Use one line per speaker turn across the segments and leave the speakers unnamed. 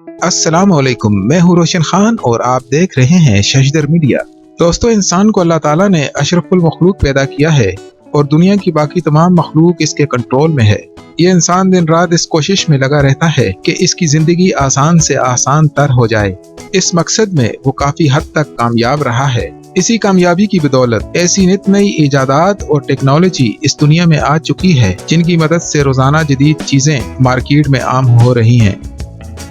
अस्सलाम वालेकुम, मैं हूँ रोशन खान और आप देख रहे हैं शशदर मीडिया। दोस्तों, इंसान को अल्लाह ताला ने अशरफुल मखलूक पैदा किया है और दुनिया की बाकी तमाम मखलूक इसके कंट्रोल में है। ये इंसान दिन रात इस कोशिश में लगा रहता है कि इसकी जिंदगी आसान से आसान तर हो जाए। इस मकसद में वो काफी हद तक कामयाब रहा है। इसी कामयाबी की बदौलत ऐसी नित नई इजादात और टेक्नोलॉजी इस दुनिया में आ चुकी है जिनकी मदद से रोजाना जदीद चीजें मार्केट में आम हो रही हैं।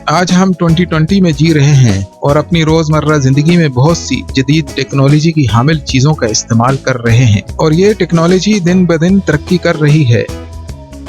आज हम 2020 में जी रहे हैं और अपनी रोजमर्रा जिंदगी में बहुत सी जदीद टेक्नोलॉजी की हामिल चीजों का इस्तेमाल कर रहे हैं और ये टेक्नोलॉजी दिन ब दिन तरक्की कर रही है।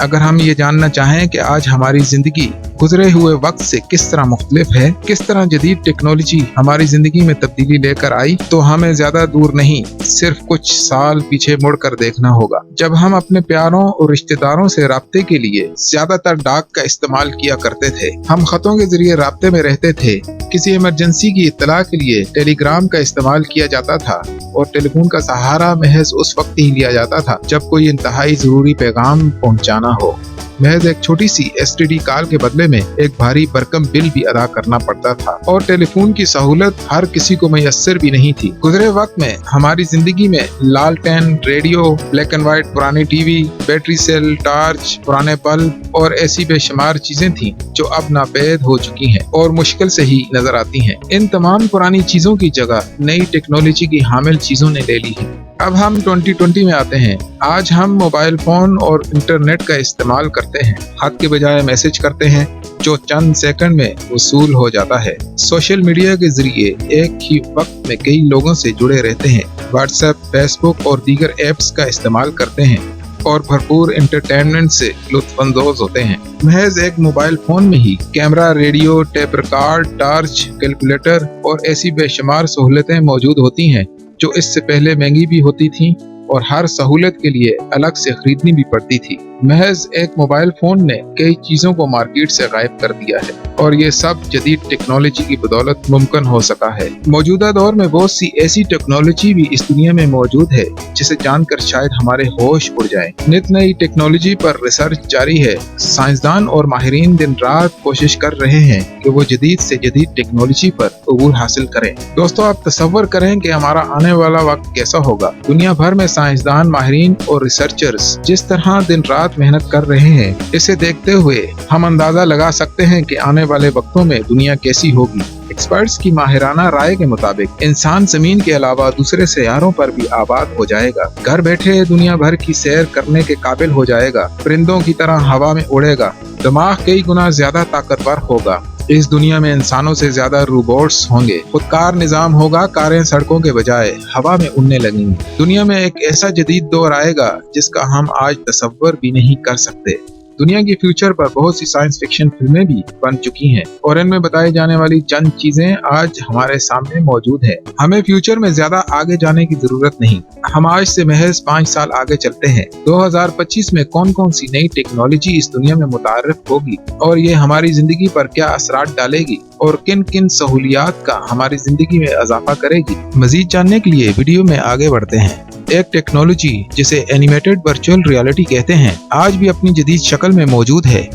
अगर हम ये जानना चाहें कि आज हमारी जिंदगी गुजरे हुए वक्त से किस तरह मुख्तलिफ है, किस तरह जदीद टेक्नोलॉजी हमारी जिंदगी में तब्दीली लेकर आई, तो हमें ज्यादा दूर नहीं, सिर्फ कुछ साल पीछे मुड़कर देखना होगा, जब हम अपने प्यारों और रिश्तेदारों से राब्ते के लिए ज्यादातर डाक का इस्तेमाल किया करते थे। हम खतों के जरिए राब्ते में रहते थे। किसी इमरजेंसी की इत्तला के लिए टेलीग्राम का इस्तेमाल किया जाता था और टेलीफोन का सहारा महज उस वक्त ही लिया जाता था जब कोई इंतहाई जरूरी पैगाम पहुंचाना हो। महज एक छोटी सी एसटीडी कॉल के बदले में एक भारी भरकम बिल भी अदा करना पड़ता था और टेलीफोन की सहूलत हर किसी को मैसर भी नहीं थी। गुजरे वक्त में हमारी जिंदगी में लालटेन, रेडियो, ब्लैक एंड व्हाइट पुरानी टीवी, बैटरी सेल, टार्च, पुराने बल्ब और ऐसी बेशुमार चीजें थीं जो अब नापैद हो चुकी हैं और मुश्किल से ही नजर आती हैं। इन तमाम पुरानी चीजों की जगह नई टेक्नोलॉजी की हामिल चीजों ने ले ली है। अब हम 2020 में आते हैं। आज हम मोबाइल फोन और इंटरनेट का इस्तेमाल करते हैं। खत के बजाय मैसेज करते हैं जो चंद सेकंड में वसूल हो जाता है। सोशल मीडिया के जरिए एक ही वक्त में कई लोगों से जुड़े रहते हैं। व्हाट्सएप, फेसबुक और दीगर एप्स का इस्तेमाल करते हैं और भरपूर एंटरटेनमेंट से लुत्फानंदोज होते हैं। महज एक मोबाइल फोन में ही camera, radio, tape record, torch, calculator और ऐसी बेशुमार सहूलतें मौजूद होती हैं जो इससे पहले महंगी भी होती थीं और हर सहूलत के लिए अलग से खरीदनी भी पड़ती थी। महज एक मोबाइल फोन ने कई चीजों को मार्केट से गायब कर दिया है और ये सब जदीद टेक्नोलॉजी की बदौलत मुमकिन हो सका है। मौजूदा दौर में बहुत सी ऐसी टेक्नोलॉजी भी इस दुनिया में मौजूद है जिसे जानकर शायद हमारे होश उड़ जाएं। नित नई टेक्नोलॉजी पर रिसर्च जारी है। साइंसदान और माहिरीन दिन रात कोशिश कर रहे हैं कि वो जदीद से जदीद टेक्नोलॉजी पर अबूर हासिल करें। दोस्तों, आप तसव्वुर करें कि हमारा आने वाला वक्त कैसा होगा। दुनिया भर में साइंसदान, माहिरीन और रिसर्चर्स जिस तरह दिन रात मेहनत कर रहे हैं, इसे देखते हुए हम अंदाजा लगा सकते हैं कि आने वाले वक्तों में दुनिया कैसी होगी। एक्सपर्ट्स की माहिराना राय के मुताबिक इंसान जमीन के अलावा दूसरे सैयारों पर भी आबाद हो जाएगा। घर बैठे दुनिया भर की सैर करने के काबिल हो जाएगा। परिंदों की तरह हवा में उड़ेगा। दिमाग कई गुना ज्यादा ताकतवर होगा। इस दुनिया में इंसानों से ज्यादा रोबोट्स होंगे। खुदकार निजाम होगा। कारें सड़कों के बजाय हवा में उड़ने लगेंगी। दुनिया में एक ऐसा जदीद दौर आएगा जिसका हम आज तसव्वुर भी नहीं कर सकते। दुनिया की फ्यूचर पर बहुत सी साइंस फिक्शन फिल्में भी बन चुकी हैं और इनमें बताई जाने वाली चंद चीजें आज हमारे सामने मौजूद है। हमें फ्यूचर में ज्यादा आगे जाने की जरूरत नहीं। हम आज से महज 5 साल आगे चलते हैं। 2025 में कौन कौन सी नई टेक्नोलॉजी इस दुनिया में मुतारिफ होगी और ये हमारी जिंदगी पर क्या असरात डालेगी और किन किन सहूलियात का हमारी जिंदगी में इजाफा करेगी। मजीद जानने के लिए वीडियो में आगे बढ़ते हैं। एक टेक्नोलॉजी जिसे एनिमेटेड वर्चुअल रियलिटी कहते हैं आज भी अपनी जदीद शक्ल में मौजूद है।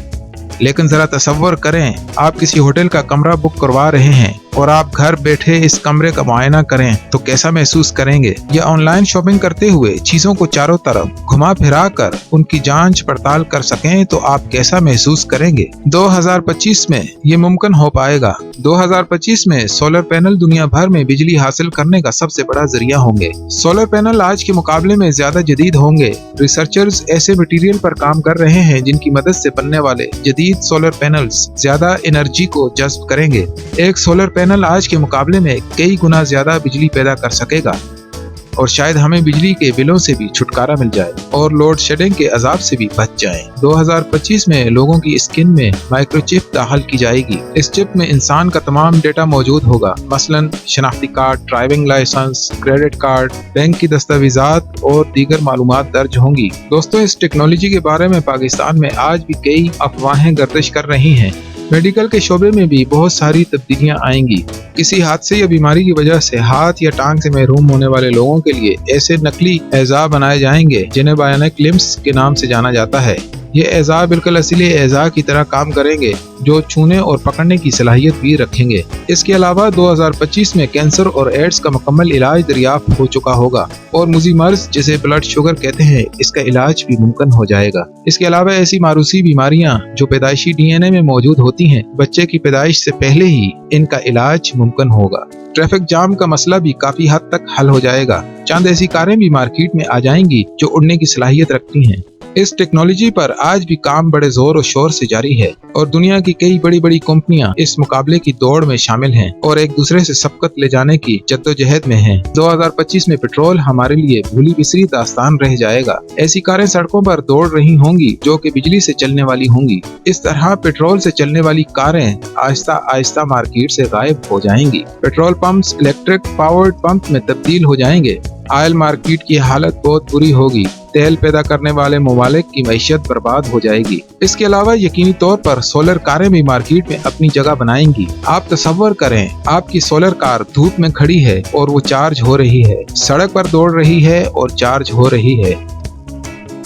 लेकिन जरा तसव्वुर करें, आप किसी होटल का कमरा बुक करवा रहे हैं और आप घर बैठे इस कमरे का मुआयना करें तो कैसा महसूस करेंगे। या ऑनलाइन शॉपिंग करते हुए चीजों को चारों तरफ घुमा फिरा कर उनकी जांच पड़ताल कर सकें तो आप कैसा महसूस करेंगे। 2025 में ये मुमकिन हो पाएगा। 2025 में सोलर पैनल दुनिया भर में बिजली हासिल करने का सबसे बड़ा जरिया होंगे। सोलर पैनल आज के मुकाबले में ज्यादा जदीद होंगे। रिसर्चर्स ऐसे मटेरियल पर काम कर रहे हैं जिनकी मदद से बनने वाले जदीद सोलर पैनल्स ज्यादा एनर्जी को जज्ब करेंगे। एक सोलर पैनल आज के मुकाबले में कई गुना ज्यादा बिजली पैदा कर सकेगा और शायद हमें बिजली के बिलों से भी छुटकारा मिल जाए और लोड शेडिंग के अजाब से भी बच जाएं। 2025 में लोगों की स्किन में माइक्रोचिप दाखिल की जाएगी। इस चिप में इंसान का तमाम डेटा मौजूद होगा, मसलन शनाख्ती card, driving licence, credit card, bank की दस्तावेजात और दीगर मालूमात दर्ज होंगी। दोस्तों, इस टेक्नोलॉजी के बारे में पाकिस्तान में आज भी कई अफवाहें गर्दिश कर रही हैं। मेडिकल के शोबे में भी बहुत सारी तब्दीलियां आएंगी। किसी हादसे या बीमारी की वजह से हाथ या टांग से महरूम होने वाले लोगों के लिए ऐसे नकली एज़ा बनाए जाएंगे जिन्हें बायोनिक लिम्स के नाम से जाना जाता है। ये एज़ा बिल्कुल असली एज़ा की तरह काम करेंगे जो छूने और पकड़ने की सलाहियत भी रखेंगे। इसके अलावा 2025 में कैंसर और एड्स का मुकम्मल इलाज दरियाफ्त हो चुका होगा और मुज़ी मर्ज जिसे ब्लड शुगर कहते हैं इसका इलाज भी मुमकिन हो जाएगा। इसके अलावा ऐसी मारूसी बीमारियां जो पैदाइशी DNA में मौजूद होती हैं, बच्चे की पैदाइश से पहले ही इनका इलाज मुमकिन होगा। ट्रैफिक जाम का मसला भी काफी हद तक हल हो जाएगा। चंद ऐसी कारें भी मार्केट में आ जाएंगी जो उड़ने की सलाहियत रखती हैं। इस टेक्नोलॉजी पर आज भी काम बड़े जोर और शोर से जारी है और दुनिया की कई बड़ी बड़ी कंपनियां इस मुकाबले की दौड़ में शामिल हैं और एक दूसरे से सबकत ले जाने की जद्दोजहद में हैं। 2025 में पेट्रोल हमारे लिए भूली बिसरी दास्तान रह जाएगा। ऐसी कारें सड़कों पर दौड़ रही होंगी जो कि बिजली से चलने वाली होंगी। इस तरह पेट्रोल से चलने वाली कारें आहिस्ता आहिस्ता मार्केट से गायब हो जाएंगी। Petrol pumps electric powered pump में तब्दील हो जाएंगे। ऑयल मार्केट की हालत बहुत बुरी होगी। तेल पैदा करने वाले ममालिक की मैशियत बर्बाद हो जाएगी। इसके अलावा यकीनी तौर पर सोलर कारें भी मार्केट में अपनी जगह बनाएंगी। आप तसव्वुर करें, आपकी सोलर कार धूप में खड़ी है और वो चार्ज हो रही है, सड़क पर दौड़ रही है और चार्ज हो रही है।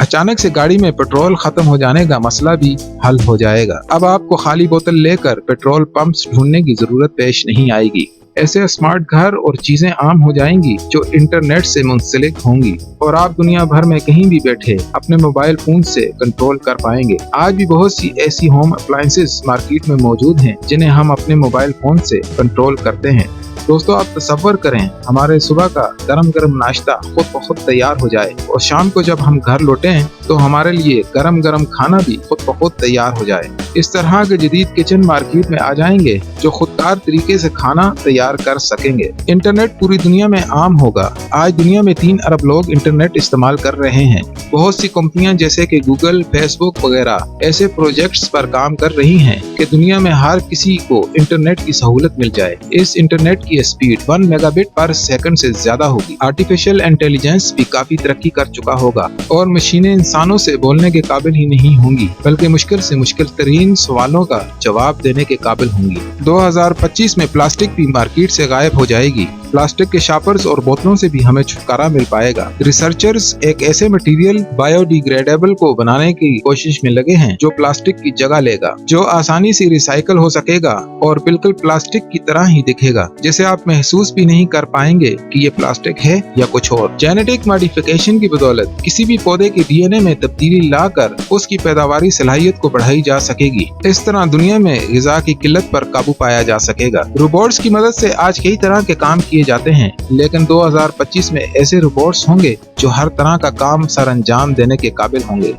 अचानक से गाड़ी में पेट्रोल खत्म हो जाने का मसला भी हल हो जाएगा। अब आपको खाली बोतल लेकर पेट्रोल पंप्स ढूंढने की जरूरत पेश नहीं आएगी। ऐसे स्मार्ट घर और चीजें आम हो जाएंगी जो इंटरनेट से मुंसलिक होंगी और आप दुनिया भर में कहीं भी बैठे अपने मोबाइल फोन से कंट्रोल कर पाएंगे। आज भी बहुत सी ऐसी होम अप्लायंसेस मार्केट में मौजूद हैं जिन्हें हम अपने मोबाइल फोन से कंट्रोल करते हैं। दोस्तों, आप तसव्वुर करें हमारे सुबह का गरम गरम नाश्ता खुद ब खुद तैयार हो जाए और शाम को जब हम घर लौटें तो हमारे लिए गरम गरम खाना भी खुद ब खुद तैयार हो जाए। इस तरह के जदीद किचन मार्केट में आ जाएंगे जो खुदकार तरीके से खाना तैयार कर सकेंगे। इंटरनेट पूरी दुनिया में आम होगा। आज दुनिया में 3 अरब लोग इंटरनेट इस्तेमाल कर रहे हैं। बहुत सी कंपनियां जैसे कि गूगल, फेसबुक वगैरह ऐसे प्रोजेक्ट्स पर काम कर रही हैं कि दुनिया में हर किसी को इंटरनेट की सहूलत मिल जाए। इस इंटरनेट की स्पीड 1 मेगाबिट पर सेकंड से ज्यादा होगी। आर्टिफिशियल इंटेलिजेंस भी काफी तरक्की कर चुका होगा और मशीनें इंसानों से बोलने के काबिल ही नहीं होंगी बल्कि मुश्किल से मुश्किल तरीन सवालों का जवाब देने के काबिल होंगी। 2025 में प्लास्टिक भी मार्केट से गायब हो जाएगी। प्लास्टिक के शापर्स और बोतलों से भी हमें छुटकारा मिल पाएगा। रिसर्चर्स एक ऐसे मटेरियल बायोडिग्रेडेबल को बनाने की कोशिश में लगे हैं जो प्लास्टिक की जगह लेगा, जो आसानी से रिसाइकल हो सकेगा और बिल्कुल प्लास्टिक की तरह ही दिखेगा, जिसे आप महसूस भी नहीं कर पाएंगे कि ये प्लास्टिक है या कुछ और। जेनेटिक मॉडिफिकेशन की बदौलत किसी भी पौधे के DNA में तब्दीली लाकर उसकी पैदावारी सलाहियत को बढ़ाई जा सकेगी। इस तरह दुनिया में ग़िज़ा की किल्लत पर काबू पाया जा सकेगा। रोबोट्स की मदद से आज कई तरह के काम किए जाते हैं, लेकिन 2025 में ऐसे रोबोट्स होंगे जो हर तरह का काम सर अंजाम देने के काबिल होंगे।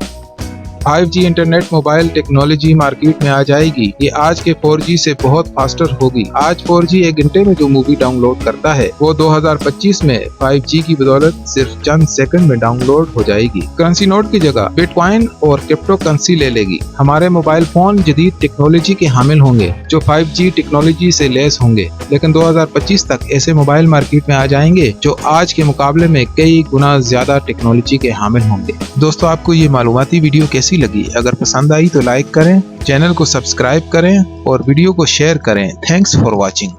5G internet mobile technology market में आ जाएगी। ये आज के 4G से बहुत फास्टर होगी। आज 4G 1 घंटे में जो मूवी डाउनलोड करता है वो 2025 में 5G की बदौलत सिर्फ चंद सेकंड में डाउनलोड हो जाएगी। करेंसी नोट की जगह बिटकॉइन और क्रिप्टो करेंसी ले लेगी। हमारे मोबाइल फोन जदीद टेक्नोलॉजी के हामिल होंगे जो 5G टेक्नोलॉजी से लैस होंगे, लेकिन 2025 तक ऐसे मोबाइल मार्केट में आ जाएंगे जो आज के मुकाबले में कई गुना ज्यादा टेक्नोलॉजी के हामिल होंगे। दोस्तों, आपको ये मालूमाती वीडियो कैसी लगी? अगर पसंद आई तो लाइक करें, चैनल को सब्सक्राइब करें और वीडियो को शेयर करें। Thanks for watching.